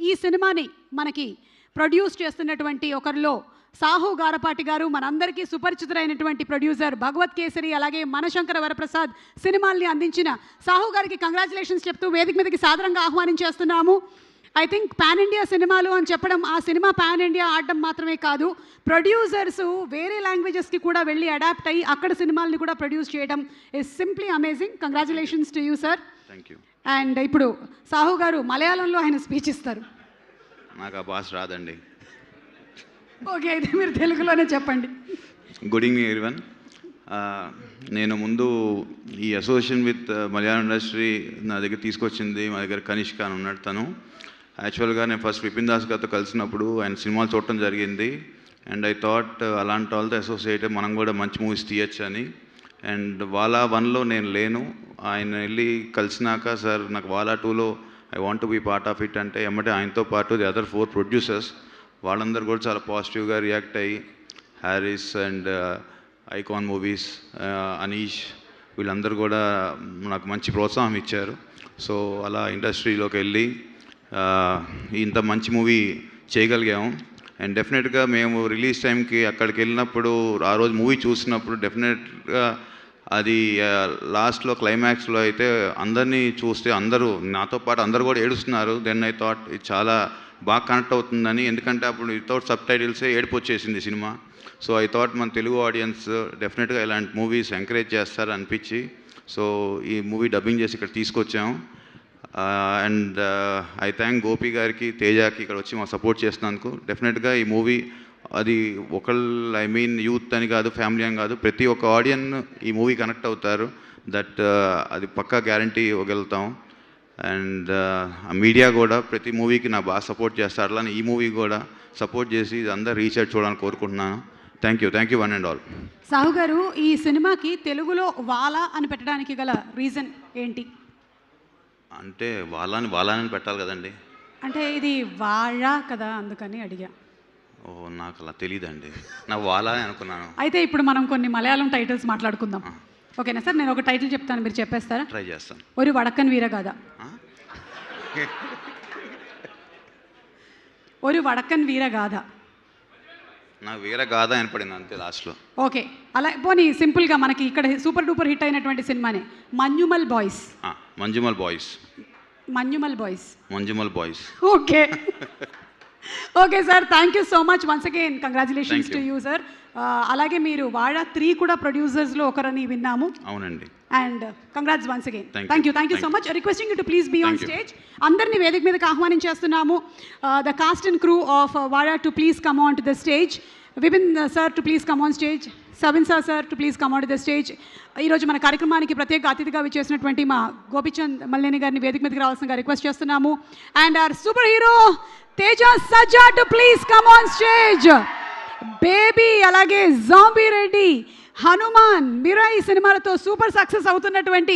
ఈ సినిమాని మనకి ప్రొడ్యూస్ చేస్తున్నటువంటి ఒకరిలో సాహు గారపాటి గారు, మనందరికీ సుపరిచితులైనటువంటి ప్రొడ్యూసర్, భగవత్ కేసరి అలాగే మనశంకర వరప్రసాద్ సినిమాల్ని అందించిన సాహు గారికి కంగ్రాచులేషన్స్ చెప్తూ వేదిక మీదకి సాదరంగా ఆహ్వానించేస్తున్నాము. ఐ థింక్ పాన్ ఇండియా సినిమాలు అని చెప్పడం, ఆ సినిమా పాన్ ఇండియా ఆడడం మాత్రమే కాదు, ప్రొడ్యూసర్స్ వేరే లాంగ్వేజెస్కి కూడా వెళ్ళి అడాప్ట్ అయ్యి అక్కడ సినిమాల్ని కూడా ప్రొడ్యూస్ చేయడం is simply amazing. Congratulations to you sir. Thank you. And ఇప్పుడు సాహు గారు మలయాళంలో ఆయన స్పీచ్ ఇస్తారు. నాకు ఆ భాష రాదండి. ఓకే, అయితే మీరు తెలుగులోనే చెప్పండి. Good evening everyone. నేను ముందు ఈ అసోసియేషన్ విత్ మలయాళం ఇండస్ట్రీ నా దగ్గర తీసుకొచ్చింది మా దగ్గర కనిష్క అని ఉన్నాడు. తను యాక్చువల్గా నేను ఫస్ట్ విపిన్ దాస్ గారితో కలిసినప్పుడు ఆయన సినిమాలు చూడటం జరిగింది. అండ్ ఐ థాట్ అలాంటి వాళ్ళతో అసోసియేట్ మనం కూడా మంచి మూవీస్ తీయచ్చు అని. అండ్ వాలా 1లో నేను లేను, ఆయన వెళ్ళి కలిసినాక సార్ నాకు వాలా 2లో I want to be part of it అంటే ఎమ్మటే ఆయనతో పాటు ది అదర్ 4 ప్రొడ్యూసర్స్ వాళ్ళందరూ కూడా చాలా పాజిటివ్గా రియాక్ట్ అయ్యి, Harris and icon movies, Anish, వీళ్ళందరూ కూడా నాకు మంచి ప్రోత్సాహం ఇచ్చారు. సో అలా ఇండస్ట్రీలోకి వెళ్ళి ఇంత మంచి మూవీ చేయగలిగాము. అండ్ డెఫినెట్గా మేము రిలీజ్ టైంకి అక్కడికి వెళ్ళినప్పుడు ఆ రోజు మూవీ చూసినప్పుడు డెఫినెట్గా అది లాస్ట్లో క్లైమాక్స్లో అయితే అందరినీ చూస్తే అందరూ నాతో పాటు అందరూ కూడా ఏడుస్తున్నారు. దెన్ ఐ థాట్ ఇది చాలా బాగా కనెక్ట్ అవుతుందని, ఎందుకంటే అప్పుడు వితౌట్ సబ్ టైటిల్సే ఏడుపు వచ్చేసింది సినిమా. సో ఐ థాట్ మన తెలుగు ఆడియన్స్ డెఫినెట్గా ఇలాంటి మూవీస్ ఎంకరేజ్ చేస్తారు అనిపించి సో ఈ మూవీ డబ్బింగ్ చేసి ఇక్కడ తీసుకొచ్చాము. అండ్ ఐ థ్యాంక్ గోపి గారికి, తేజాకి ఇక్కడ వచ్చి మా సపోర్ట్ చేసినందుకు. డెఫినెట్గా ఈ మూవీ అది ఒకళ్ళు ఐ మీన్ యూత్ అని కాదు, ఫ్యామిలీ అని కాదు, ప్రతి ఒక్క ఆడియన్ ఈ మూవీ కనెక్ట్ అవుతారు. దట్ అది పక్కా గ్యారంటీ ఇవ్వగలుగుతాం. అండ్ మీడియా కూడా ప్రతి మూవీకి నా బాగా సపోర్ట్ చేస్తారు. అలానే ఈ మూవీ కూడా సపోర్ట్ చేసి అందరూ రీచ్ అవుట్ చూడాలని కోరుకుంటున్నాను. Thank you one and all. Sahu గారు, ఈ సినిమాకి తెలుగులో వాలా అని పెట్టడానికి గల రీజన్ ఏంటి? అంటే వాళ్ళని పెట్టాలి కదండి. అంటే ఇది వాళ కదా, అందుకని అడిగా. ఓ నాకు అలా తెలియదండి, నా వాలా అనుకున్నాను. అయితే ఇప్పుడు మనం కొన్ని మలయాళం టైటిల్స్ మాట్లాడుకుందాం. ఓకేనా సార్? నేను ఒక టైటిల్ చెప్తాను, మీరు చెప్పేస్తారా? ట్రై చేస్తాను. ఒక వడక్కన్ వీరగాథ. ఒక వడక్కన్ వీరగాథ. నాకు వీరగాథ వినపడింది అంతే లాస్ట్లో. ఓకే, అలా పోనీ సింపుల్గా మనకి ఇక్కడ సూపర్ డూపర్ హిట్ అయినటువంటి సినిమానే Manjummel Boys. Manjummel Boys. Okay okay sir, thank you so much once again. Congratulations to you sir. అలాగే మీరు వాడా 3 కూడా ప్రొడ్యూసర్స్లో ఒకరని విన్నాము. అవునండి. And congrats once again. Thank you so much. Requesting you to please be on stage. అందరినీ వేదిక మీదకి ఆహ్వానించేస్తున్నాము. The cast and crew of Vaada to please come on to the stage. Vipin sir to please come on stage. Sabin sir to please come on to the stage. ఈరోజు మన కార్యక్రమానికి ప్రత్యేక అతిథిగా విచ్చేసినటువంటి మా గోపిచంద్ మల్లేని గారిని వేదిక మీదకి రావాల్సిందిగా రిక్వెస్ట్ చేస్తున్నాము. And hour super hero Teja Sajja to please come on stage. Baby, అలాగే జాంబీ రెడ్డి, హనుమాన్, మిరాయి సినిమాలతో సూపర్ సక్సెస్ అవుతున్నటువంటి